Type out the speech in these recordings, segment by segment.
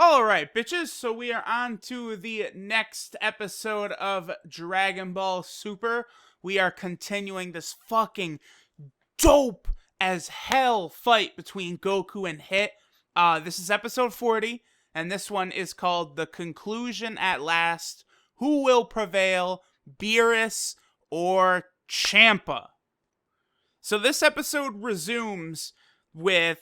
Alright, bitches, so we are on to the next episode of Dragon Ball Super. We are continuing this fucking dope as hell fight between Goku and Hit. This is episode 40, and this one is called The Conclusion at Last. Who will prevail, Beerus or Champa? So this episode resumes with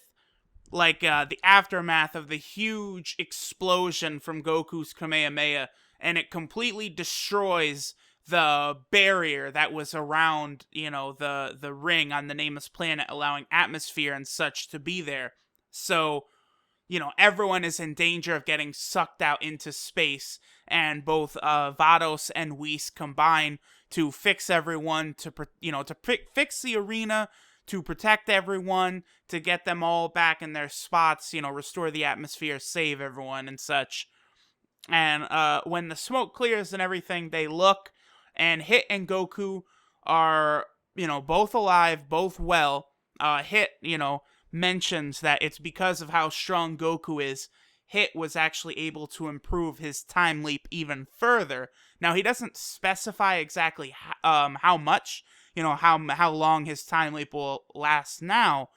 the aftermath of the huge explosion from Goku's Kamehameha, and it completely destroys the barrier that was around, the ring on the nameless planet, allowing atmosphere and such to be there. So, everyone is in danger of getting sucked out into space, and both Vados and Whis combine to fix everyone, to fix the arena, to protect everyone, to get them all back in their spots, restore the atmosphere, save everyone and such. And when the smoke clears and everything, they look, and Hit and Goku are, both alive, both well. Hit, mentions that it's because of how strong Goku is. Hit was actually able to improve his time leap even further. Now, he doesn't specify exactly how much, how long his time leap will last now,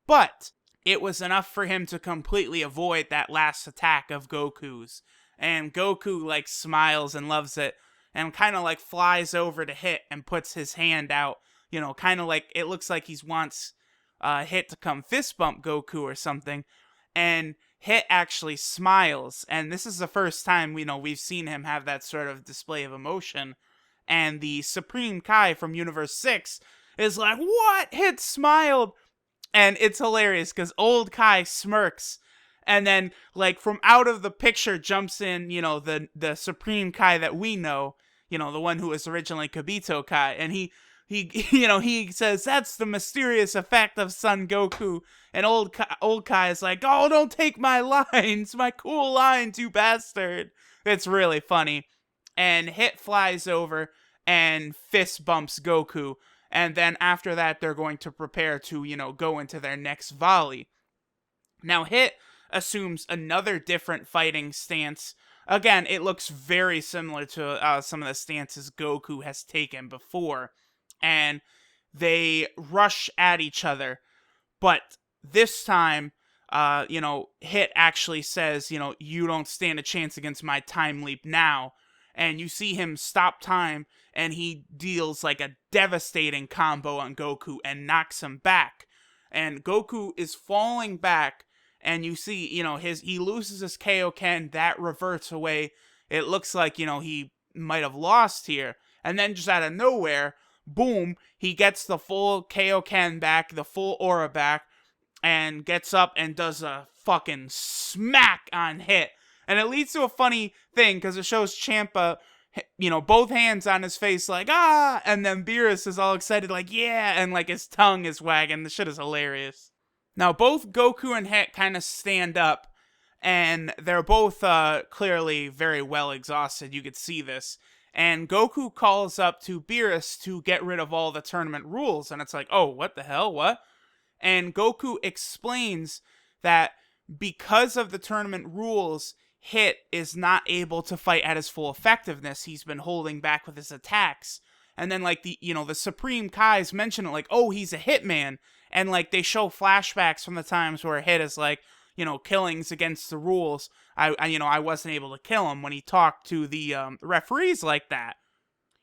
but it was enough for him to completely avoid that last attack of Goku's. And Goku, smiles and loves it, and kind of, flies over to Hit and puts his hand out, it looks like he wants Hit to come fist bump Goku or something, and Hit actually smiles, and this is the first time, we've seen him have that sort of display of emotion. And the Supreme Kai from Universe 6 is like, what? Hit smiled! And it's hilarious, because old Kai smirks, and then, from out of the picture jumps in, the Supreme Kai that we know, the one who was originally Kibito Kai, and he says, that's the mysterious effect of Son Goku, and old Kai is like, oh, don't take my lines, my cool lines, you bastard. It's really funny. And Hit flies over and fist bumps Goku. And then after that, they're going to prepare to, go into their next volley. Now, Hit assumes another different fighting stance. Again, it looks very similar to some of the stances Goku has taken before. And they rush at each other. But this time, Hit actually says, you don't stand a chance against my time leap now. And you see him stop time, and he deals a devastating combo on Goku and knocks him back. And Goku is falling back, and you see, he loses his Kaioken, that reverts away. It looks like, he might have lost here. And then just out of nowhere, boom, he gets the full Kaioken back, the full aura back, and gets up and does a fucking smack on Hit. And it leads to a funny thing, because it shows Champa, both hands on his face, and then Beerus is all excited, yeah, and, his tongue is wagging. The shit is hilarious. Now, both Goku and Hit kind of stand up, and they're both clearly very well exhausted. You could see this. And Goku calls up to Beerus to get rid of all the tournament rules, and it's like, oh, what the hell, what? And Goku explains that because of the tournament rules, Hit is not able to fight at his full effectiveness. He's been holding back with his attacks. And then, the Supreme Kais mention it, oh, he's a hitman. And, they show flashbacks from the times where Hit is killings against the rules. I wasn't able to kill him, when he talked to the referees like that.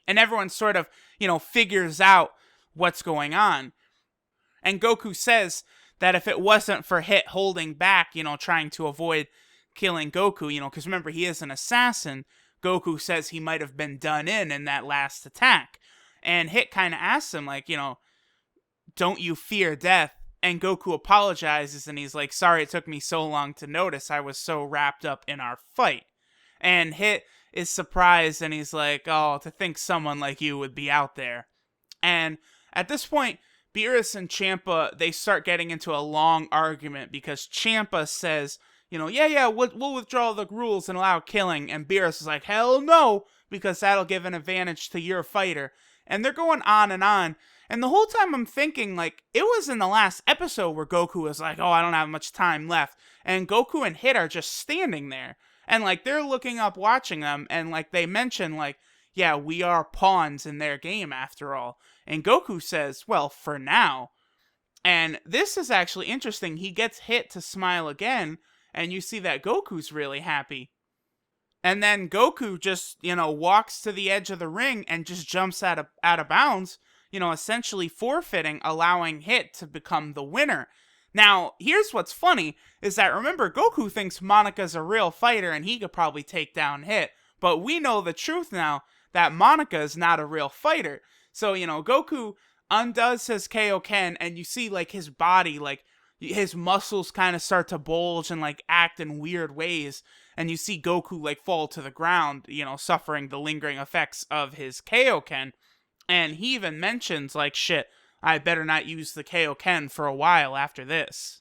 And everyone sort of, figures out what's going on. And Goku says that if it wasn't for Hit holding back, trying to avoid killing Goku, because remember, he is an assassin, Goku says he might have been done in that last attack. And Hit kind of asks him, don't you fear death? And Goku apologizes, and he's like, sorry it took me so long to notice. I was so wrapped up in our fight. And Hit is surprised, and he's like, oh, to think someone like you would be out there. And at this point, Beerus and Champa, they start getting into a long argument, because Champa says, we'll withdraw the rules and allow killing. And Beerus is like, hell no, because that'll give an advantage to your fighter. And they're going on and on. And the whole time I'm thinking, like, it was in the last episode where Goku was like, oh, I don't have much time left. And Goku and Hit are just standing there. And, like, they're looking up, watching them. And, like, they mention, like, yeah, we are pawns in their game after all. And Goku says, well, for now. And this is actually interesting. He gets Hit to smile again. And you see that Goku's really happy. And then Goku just, walks to the edge of the ring and just jumps out of bounds, essentially forfeiting, allowing Hit to become the winner. Now, here's what's funny, is that, remember, Goku thinks Monika's a real fighter and he could probably take down Hit. But we know the truth now, that Monika is not a real fighter. So, Goku undoes his Kaioken, and you see, like, his body, like, his muscles kind of start to bulge and, like, act in weird ways. And you see Goku, like, fall to the ground, suffering the lingering effects of his Kaioken. And he even mentions, like, shit, I better not use the Kaioken for a while after this.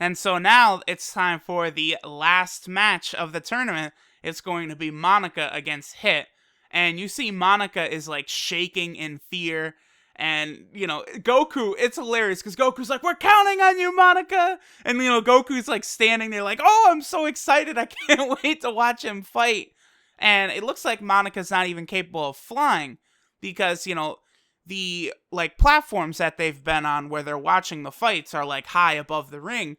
And so now it's time for the last match of the tournament. It's going to be Monika against Hit. And you see Monika is, like, shaking in fear. And, Goku, it's hilarious because Goku's like, we're counting on you, Monika. And, Goku's, like, standing there like, oh, I'm so excited. I can't wait to watch him fight. And it looks like Monika's not even capable of flying because, the, like, platforms that they've been on where they're watching the fights are, like, high above the ring.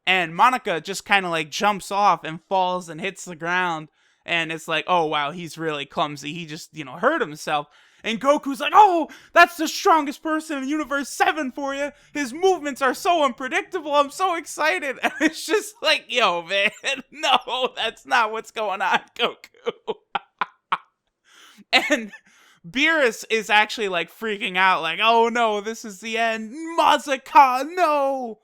And Monika just kind of, like, jumps off and falls and hits the ground. And it's like, oh, wow, he's really clumsy. He just, hurt himself. And Goku's like, oh, that's the strongest person in Universe 7 for you. His movements are so unpredictable. I'm so excited. And it's just like, yo, man, no, that's not what's going on, Goku. And Beerus is actually, like, freaking out, like, oh, no, this is the end. Mazaka, no.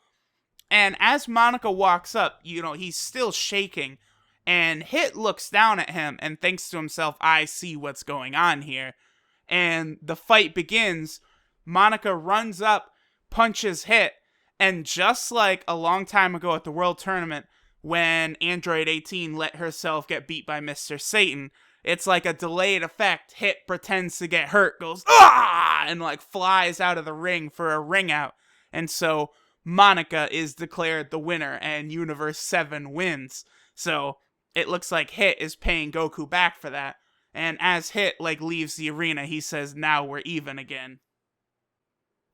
And as Monika walks up, he's still shaking. And Hit looks down at him and thinks to himself, I see what's going on here. And the fight begins. Monika runs up, punches Hit, and just like a long time ago at the World Tournament, when Android 18 let herself get beat by Mr. Satan, it's like a delayed effect. Hit pretends to get hurt, goes, ah, and like flies out of the ring for a ring out. And so Monika is declared the winner, and Universe 7 wins. So it looks like Hit is paying Goku back for that. And as Hit, like, leaves the arena, he says, now we're even again.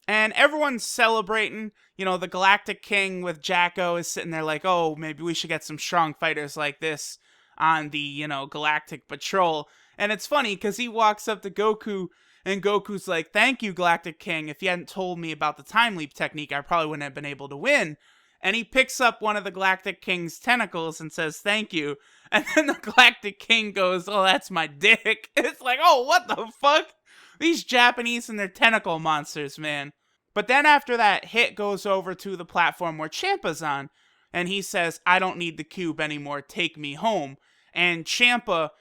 And everyone's celebrating. The Galactic King with Jacko is sitting there like, oh, maybe we should get some strong fighters like this on the, Galactic Patrol. And it's funny, because he walks up to Goku, and Goku's like, thank you, Galactic King. If you hadn't told me about the time leap technique, I probably wouldn't have been able to win. And he picks up one of the Galactic King's tentacles and says, thank you. And then the Galactic King goes, oh, that's my dick. It's like, oh, what the fuck? These Japanese and their tentacle monsters, man. But then after that, Hit goes over to the platform where Ciampa's on. And he says, I don't need the cube anymore. Take me home. And Ciampa,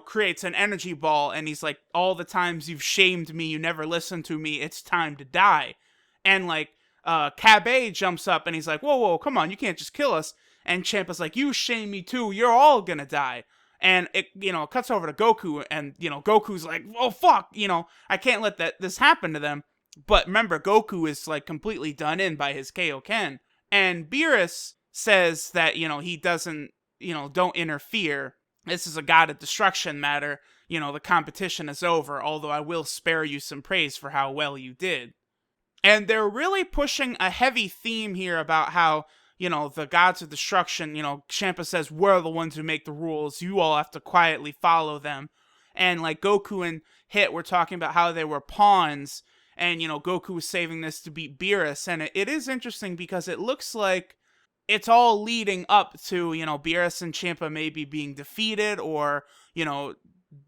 creates an energy ball. And he's like, all the times you've shamed me, you never listened to me. It's time to die. And like, Kabe jumps up and he's like, whoa, come on, you can't just kill us. And Ciampa's like, you shame me too, you're all gonna die. And it, cuts over to Goku, and, Goku's like, oh, fuck, I can't let this happen to them. But remember, Goku is, like, completely done in by his Kaioken. And Beerus says that, he doesn't, don't interfere. This is a god of destruction matter. The competition is over, although I will spare you some praise for how well you did. And they're really pushing a heavy theme here about how, the gods of destruction, Ciampa says, we're the ones who make the rules. You all have to quietly follow them. And, like, Goku and Hit were talking about how they were pawns. And, Goku was saving this to beat Beerus. And it is interesting because it looks like it's all leading up to, Beerus and Ciampa maybe being defeated or,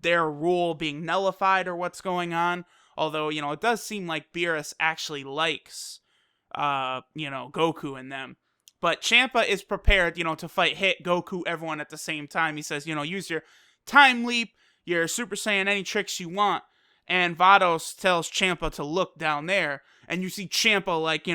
their rule being nullified or what's going on. Although, it does seem like Beerus actually likes, Goku and them. But Ciampa is prepared, to fight Hit, Goku, everyone at the same time. He says, use your time leap, your Super Saiyan, any tricks you want. And Vados tells Ciampa to look down there. And you see Ciampa, like,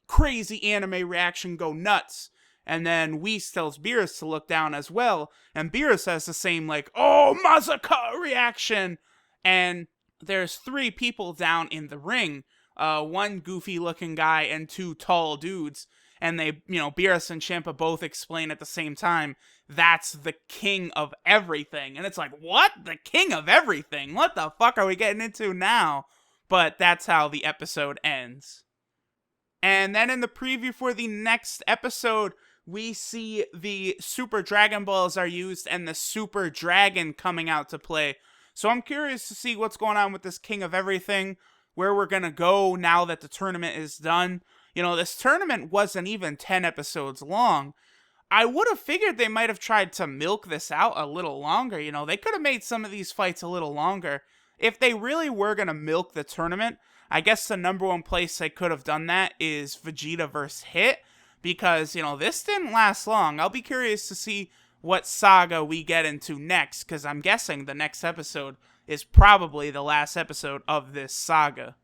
crazy anime reaction go nuts. And then Whis tells Beerus to look down as well. And Beerus has the same, like, oh, Mazaka reaction. And there's 3 people down in the ring. One goofy looking guy and 2 tall dudes. And they, Beerus and Champa both explain at the same time, that's the king of everything. And it's like, what? The king of everything? What the fuck are we getting into now? But that's how the episode ends. And then in the preview for the next episode, we see the Super Dragon Balls are used and the Super Dragon coming out to play. So I'm curious to see what's going on with this king of everything, where we're going to go now that the tournament is done. This tournament wasn't even 10 episodes long. I would have figured they might have tried to milk this out a little longer. They could have made some of these fights a little longer. If they really were going to milk the tournament, I guess the number one place they could have done that is Vegeta vs. Hit, because, this didn't last long. I'll be curious to see what saga we get into next, because I'm guessing the next episode is probably the last episode of this saga.